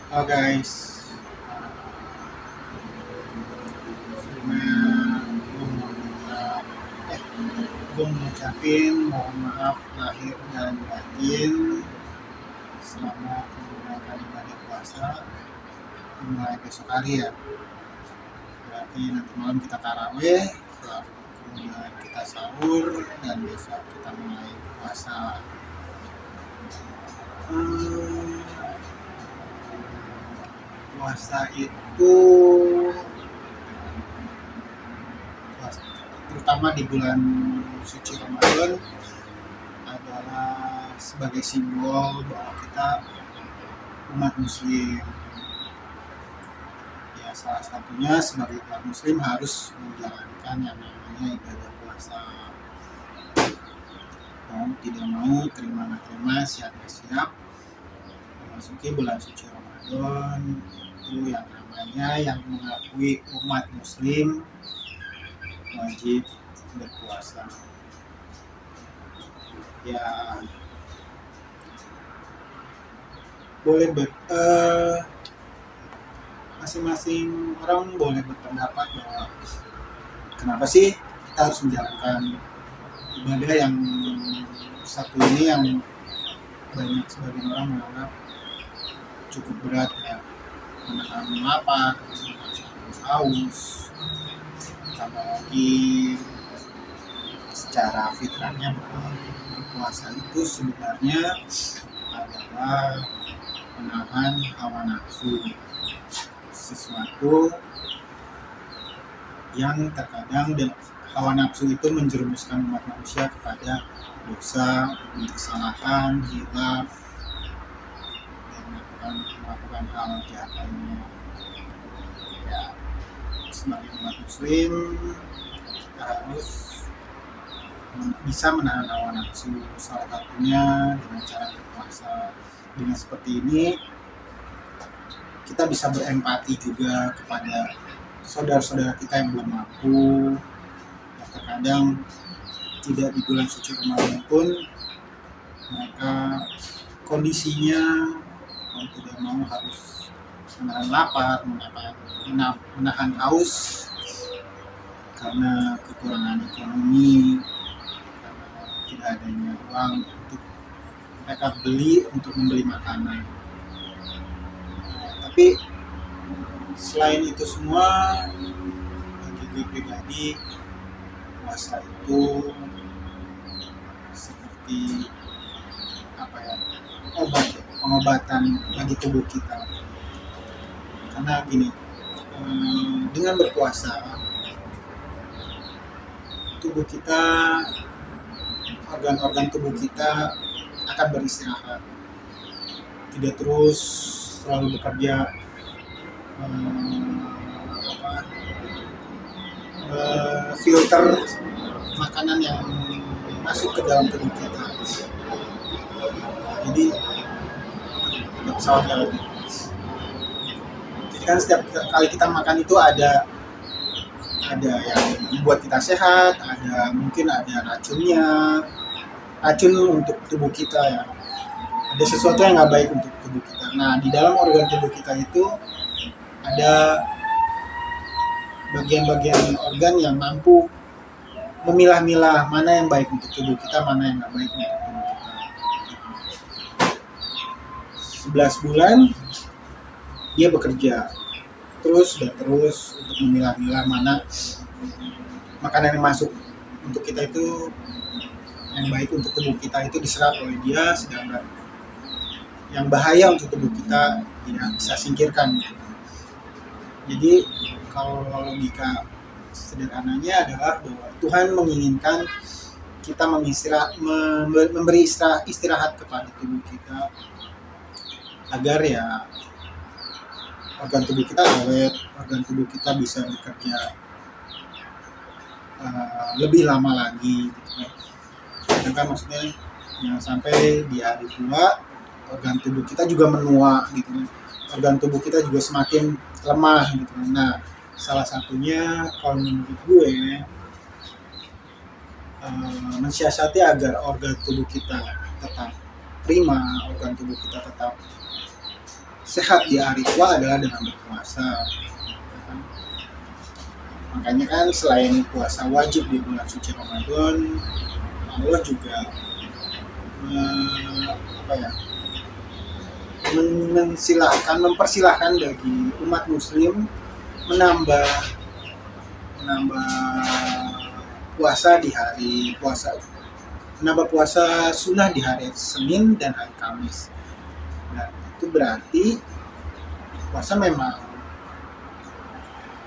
Halo guys, sebelumnya gue mau minta, gue mau ngucapin mohon maaf lahir dan batin. Selamat menunaikan ibadah puasa. Dimulai besok hari ya. Berarti nanti malam kita taraweh, lalu kemudian kita sahur dan besok kita mulai puasa. Hmm, Puasa itu terutama di bulan suci Ramadan adalah sebagai simbol bahwa kita umat muslim. Ya, salah satunya sebagai umat muslim harus menjalankan yang namanya ibadah puasa. Mau tidak mau, terima nggak terima, siap nggak siap, memasuki bulan suci Ramadan itu yang namanya yang mengakui umat muslim wajib berpuasa. Ya, boleh masing-masing orang boleh berpendapat bahwa kenapa sih kita harus menjalankan ibadah yang satu ini yang banyak sebagian orang menganggap cukup berat ya, menahan lapar, haus, tambah lagi secara fitrahnya bahwa berpuasa itu sebenarnya adalah menahan hawa nafsu, sesuatu yang terkadang hawa nafsu itu menjerumuskan umat manusia kepada dosa, kesalahan, hilaf, dan melakukan hal jahat lainnya. Ya, sebagai umat muslim kita harus bisa menahan hawa nafsu, salah satunya dengan cara berpuasa. Dengan seperti ini kita bisa berempati juga kepada saudara-saudara kita yang belum mampu, yang terkadang tidak di bulan suci Ramadan pun mereka kondisinya mau tidak mau harus menahan lapar, menahan haus karena kekurangan ekonomi, karena tidak adanya uang untuk mereka beli untuk membeli makanan. Tapi selain itu semua, bagi gue pribadi puasa itu seperti pengobatan bagi tubuh kita. Karena gini, dengan berpuasa tubuh kita, organ-organ tubuh kita akan beristirahat, tidak terus selalu bekerja filter makanan yang masuk ke dalam tubuh kita. Jadi ada pesawat lewat. Jadi kan setiap kali kita makan itu ada yang membuat kita sehat, mungkin ada racun untuk tubuh kita ya. Ada sesuatu yang nggak baik untuk tubuh kita. Nah, di dalam organ tubuh kita itu ada bagian-bagian organ yang mampu memilah-milah mana yang baik untuk tubuh kita, mana yang nggak baik untuk tubuh kita. 11 bulan dia bekerja terus untuk memilah-milah mana makanan yang masuk untuk kita itu yang baik untuk tubuh kita itu diserap oleh dia, sedangkan yang bahaya untuk tubuh kita tidak bisa singkirkan. Jadi kalau logika sederhananya adalah bahwa Tuhan menginginkan kita memberi istirahat kepada tubuh kita agar ya organ tubuh kita awet, organ tubuh kita bisa bekerja lebih lama lagi gitu. Sedangkan maksudnya jangan sampai di hari tua organ tubuh kita juga menua gitu, organ tubuh kita juga semakin lemah gitu. Nah, salah satunya kalau menurut gue mensiasati agar organ tubuh kita tetap prima, organ tubuh kita tetap sehat di hari tua adalah dengan berpuasa. Makanya kan selain puasa wajib di bulan suci Ramadan, Allah juga mempersilahkan bagi umat muslim menambah puasa di hari puasa, menambah puasa sunnah di hari Senin dan hari Kamis. Nah, itu berarti puasa memang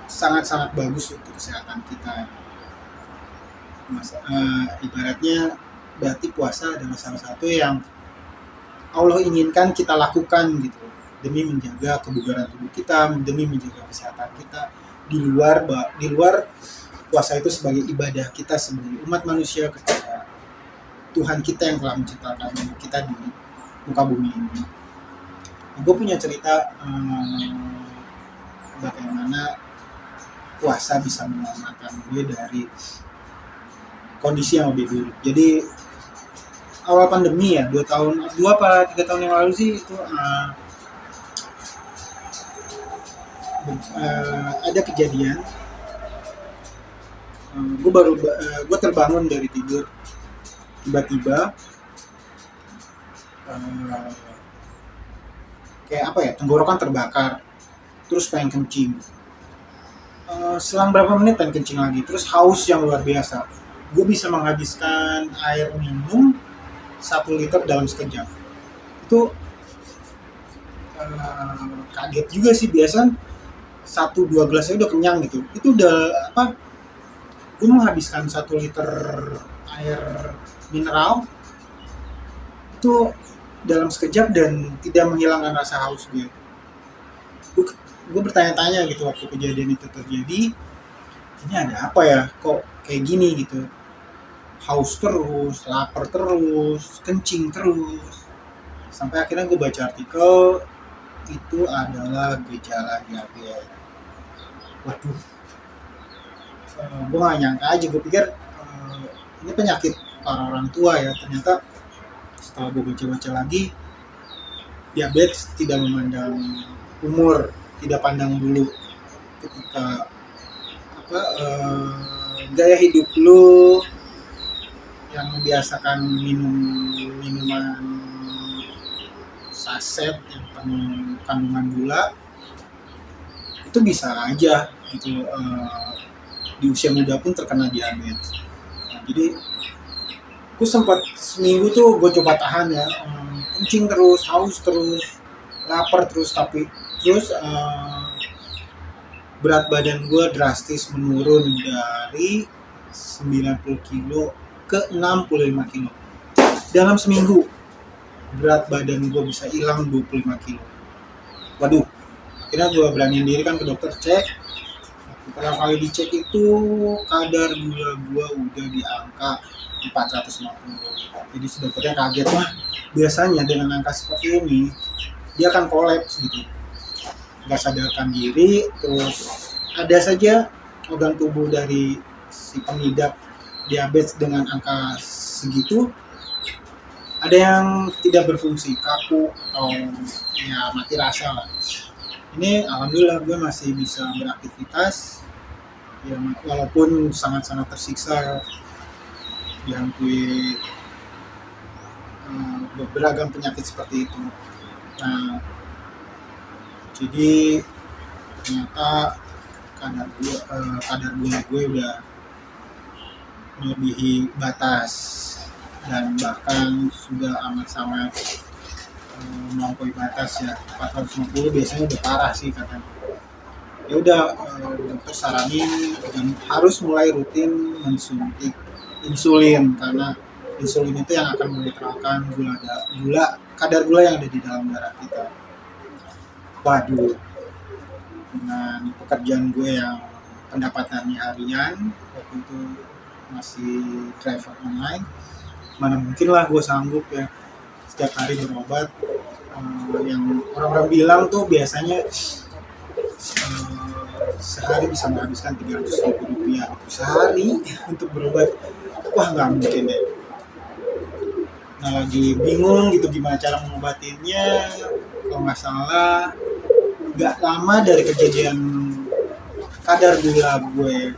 sangat-sangat bagus untuk kesehatan kita. Ibaratnya berarti puasa adalah salah satu yang Allah inginkan kita lakukan gitu, demi menjaga kebugaran tubuh kita, demi menjaga kesehatan kita. Di luar puasa itu sebagai ibadah kita sebagai umat manusia kepada Tuhan kita yang telah menciptakan kita di muka bumi ini. Gue punya cerita bagaimana puasa bisa menyelamatkan gue dari kondisi yang lebih buruk. Jadi awal pandemi ya, 2 apa 3 tahun yang lalu sih itu ada kejadian. Gue terbangun dari tidur, tiba-tiba kayak apa ya, tenggorokan terbakar, terus pengen kencing. Selang berapa menit pengen kencing lagi, terus haus yang luar biasa. Gue bisa menghabiskan air minum 1 liter dalam sekejap. Itu kaget juga sih, biasa 1-2 gelas aja udah kenyang gitu. Itu udah gue menghabiskan 1 liter air mineral itu dalam sekejap dan tidak menghilangkan rasa haus gue. Gue bertanya-tanya gitu waktu kejadian itu terjadi, ini ada apa ya, kok kayak gini gitu, haus terus, lapar terus, kencing terus. Sampai akhirnya gue baca artikel, itu adalah gejala diabetes. Waduh, gue gak nyangka aja, gue pikir ini penyakit para orang tua ya. Ternyata setelah gue baca-baca lagi, diabetes tidak memandang umur, tidak pandang bulu. Ketika gaya hidup lu yang membiasakan minuman saset yang penuh kandungan gula, itu bisa aja gitu di usia muda pun terkena diabetes. Nah, jadi gue sempat seminggu tuh gue coba tahan ya, kencing terus, haus terus, lapar terus, tapi terus berat badan gue drastis menurun dari 90 kilo ke 65 kilo dalam seminggu. Berat badan gue bisa hilang 25 kilo. Waduh, akhirnya gue beraniin diri kan ke dokter, cek. Pertama kali dicek itu kadar gula gue udah di angka 450. Jadi si dokternya kaget, wah biasanya dengan angka seperti ini dia akan kolaps gitu, nggak sadarkan diri. Terus ada saja organ tubuh dari si pengidap diabetes dengan angka segitu, ada yang tidak berfungsi, kaku atau ya mati rasa lah. Ini alhamdulillah gue masih bisa beraktivitas ya, walaupun sangat-sangat tersiksa dihantui beragam penyakit seperti itu. Nah, jadi ternyata kadar gula gue udah melebihi batas dan bahkan sudah amat-amat melampaui batas ya. 450 biasanya udah parah sih katanya. Ya udah, dokter saranin dan harus mulai rutin mensuntik insulin, karena insulin itu yang akan menetralkan kadar gula yang ada di dalam darah kita. Waduh, dengan pekerjaan gue yang pendapatannya harian, waktu itu masih driver online, mana mungkin lah gue sanggup ya setiap hari berobat. Yang orang-orang bilang tuh biasanya sehari bisa menghabiskan 300.000 rupiah sehari untuk berobat. Wah nggak mungkin deh. Nah lagi bingung gitu gimana cara mengobatinnya. Kalau nggak salah nggak lama dari kejadian kadar gula gue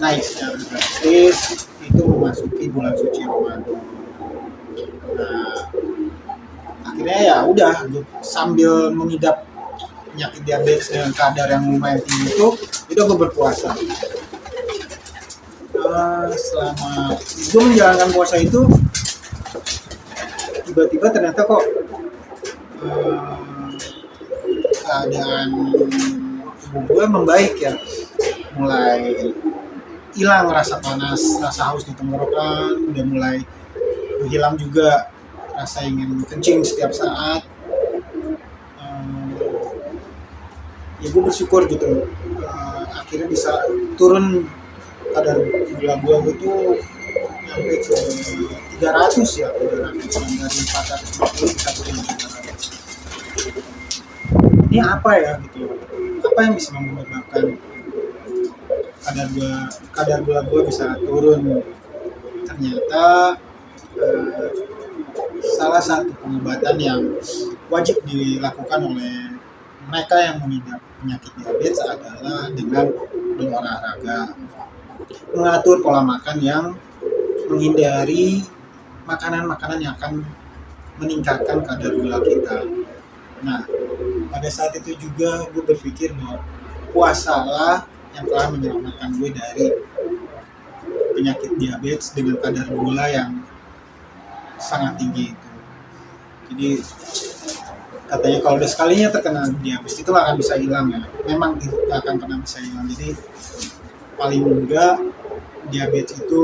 naik secara drastis itu memasuki bulan suci Ramadan. Nah akhirnya ya udah sambil mengidap penyakit diabetes dengan kadar yang lumayan tinggi itu udah gue berpuasa. Selama gue menjalankan puasa itu tiba-tiba ternyata kok keadaan tubuh gue membaik ya, mulai hilang rasa panas, rasa haus di tenggorokan, udah mulai hilang juga rasa ingin kencing setiap saat. Ya gue bersyukur gitu, akhirnya bisa turun kadar gula gue itu sampai ke 300 ya, 300 dari 450 bisa turun ke 300. Ini apa ya gitu, apa yang bisa menyebabkan kadar gula gue bisa turun? Ternyata salah satu pengobatan yang wajib dilakukan oleh mereka yang mengidap penyakit diabetes adalah dengan berolahraga, mengatur pola makan yang menghindari makanan-makanan yang akan meningkatkan kadar gula kita. Nah, pada saat itu juga gue berpikir bahwa puasalah yang telah menyelamatkan gue dari penyakit diabetes dengan kadar gula yang sangat tinggi itu. Jadi katanya kalau udah sekalinya terkena diabetes itu akan bisa hilang ya. Memang tidak akan pernah bisa hilang. Jadi paling enggak diabetes itu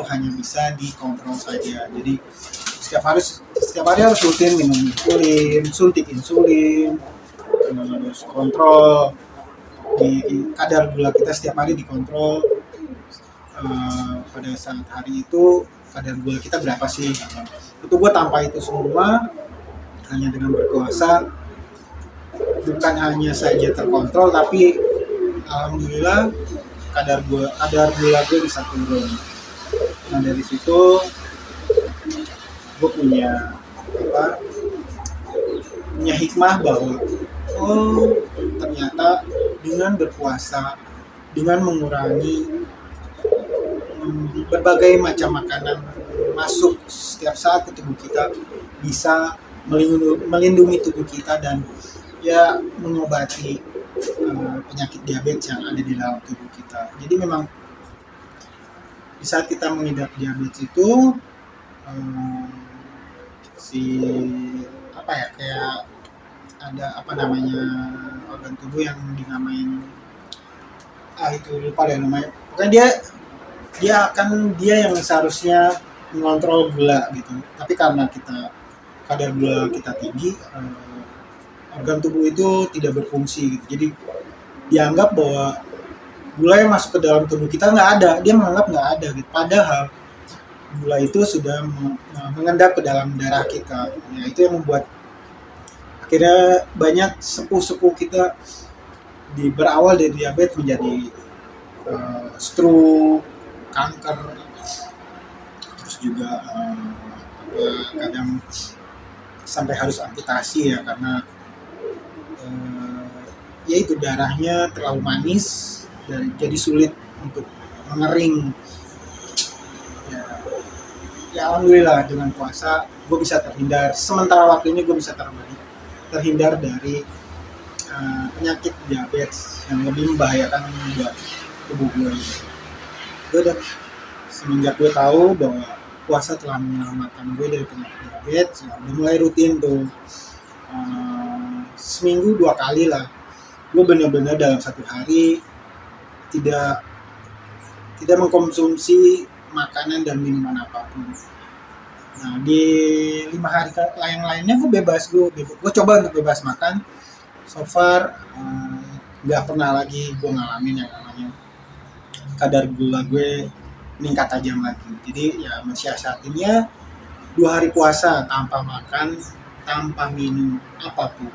hanya bisa dikontrol saja. Jadi setiap hari harus rutin minum insulin, suntik insulin, harus kontrol di kadar gula kita setiap hari dikontrol. Pada saat hari itu kadar gula kita berapa sih? Itu gue tanpa itu semua hanya dengan berpuasa bukan hanya saja terkontrol, tapi alhamdulillah kadar gula gue bisa turun. Nah dari situ gue punya hikmah bahwa ternyata dengan berpuasa, dengan mengurangi berbagai macam makanan masuk setiap saat ke tubuh kita, bisa melindungi tubuh kita dan ya mengobati penyakit diabetes yang ada di dalam tubuh kita. Jadi memang di saat kita mengidap diabetes itu kayak ada organ tubuh yang dinamain itu lupa deh namanya. Pokoknya dia yang seharusnya mengontrol gula gitu. Tapi karena kadar gula kita tinggi, organ tubuh itu tidak berfungsi gitu. Jadi dianggap bahwa gula yang masuk ke dalam tubuh kita nggak ada, dia menganggap nggak ada gitu. Padahal gula itu sudah mengendap ke dalam darah kita. Ya, itu yang membuat akhirnya banyak sepuh-sepuh kita berawal dari diabetes menjadi stroke, kanker, terus juga kadang sampai harus amputasi ya karena yaitu darahnya terlalu manis dan jadi sulit untuk mengering. Ya alhamdulillah dengan puasa gue bisa terhindar, sementara waktu ini gue bisa terhindar dari penyakit diabetes yang lebih membahayakan buat tubuh gue. Gue udah semenjak gue tahu bahwa puasa telah menyelamatkan gue dari penyakit diabetes, ya udah mulai rutin tuh seminggu 2 kali lah. Gue benar-benar dalam 1 hari tidak mengkonsumsi makanan dan minuman apapun. Nah di 5 hari yang lainnya gue bebas, gue coba untuk bebas makan. So far nggak pernah lagi gue ngalamin yang namanya kadar gula gue meningkat tajam lagi. Jadi ya mensiasatinya 2 hari puasa tanpa makan, tanpa minum apapun.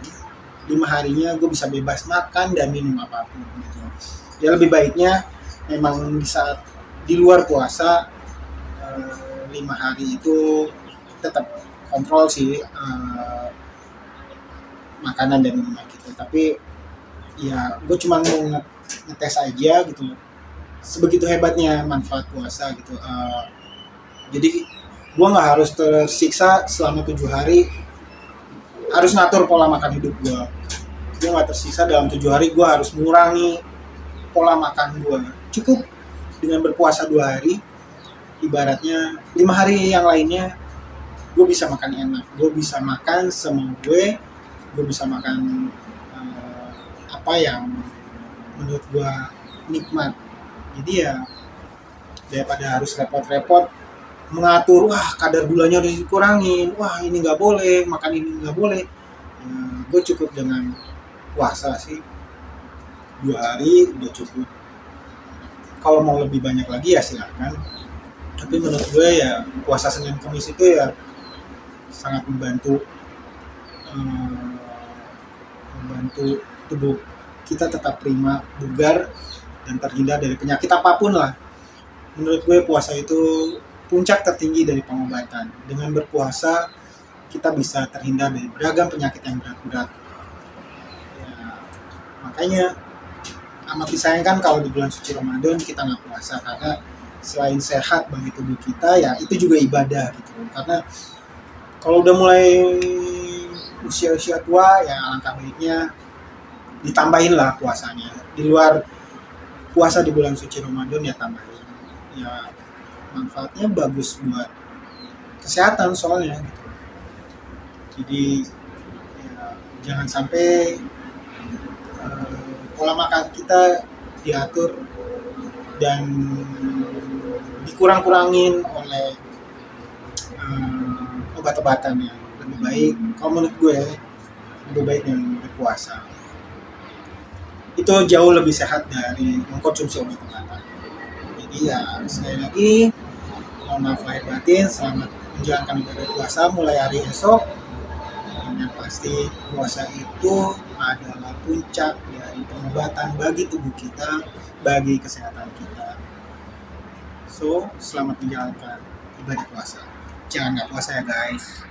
5 harinya gue bisa bebas makan dan minum apapun gitu. Ya lebih baiknya memang di saat di luar puasa 5 hari itu tetap kontrol sih makanan dan minuman kita, tapi ya gue cuma mau ngetes aja gitu sebegitu hebatnya manfaat puasa gitu. Jadi gue nggak harus tersiksa selama 7 hari harus ngatur pola makan hidup gue nggak tersiksa dalam 7 hari gue harus mengurangi pola makan gue. Cukup dengan berpuasa 2 hari, ibaratnya 5 hari yang lainnya gue bisa makan enak, gue bisa makan semau gue bisa makan apa yang menurut gue nikmat. Jadi ya daripada harus repot-repot mengatur, wah kadar gulanya harus dikurangin, wah ini nggak boleh, makan ini nggak boleh. Gue cukup dengan puasa sih 2 hari udah cukup. Kalau mau lebih banyak lagi ya silakan, tapi menurut gue ya puasa Senin Kamis itu ya sangat membantu tubuh kita tetap prima, bugar, dan terhindar dari penyakit apapun lah. Menurut gue puasa itu puncak tertinggi dari pengobatan. Dengan berpuasa kita bisa terhindar dari beragam penyakit yang berat-berat. Ya, makanya amat disayangkan kalau di bulan suci Ramadan kita nggak puasa, karena selain sehat bagi tubuh kita ya itu juga ibadah gitu. Karena kalau udah mulai usia-usia tua ya alangkah baiknya ditambahin lah puasanya. Di luar puasa di bulan suci Ramadan ya tambahin. Ya manfaatnya bagus buat kesehatan soalnya gitu. Jadi ya, jangan sampai pola makan kita diatur dan dikurang-kurangin oleh obat-obatan yang lebih baik. Kalau menurut gue lebih baik dengan berpuasa. Itu jauh lebih sehat dari mengkonsumsi obat-obatan. Jadi ya sekali lagi mohon maaf lahir batin, selamat menjalankan ibadah puasa mulai hari esok. Dan yang pasti puasa itu adalah puncak dari pengobatan bagi tubuh kita, bagi kesehatan kita. So, selamat menjalankan ibadah puasa. Jangan nggak puasa ya guys.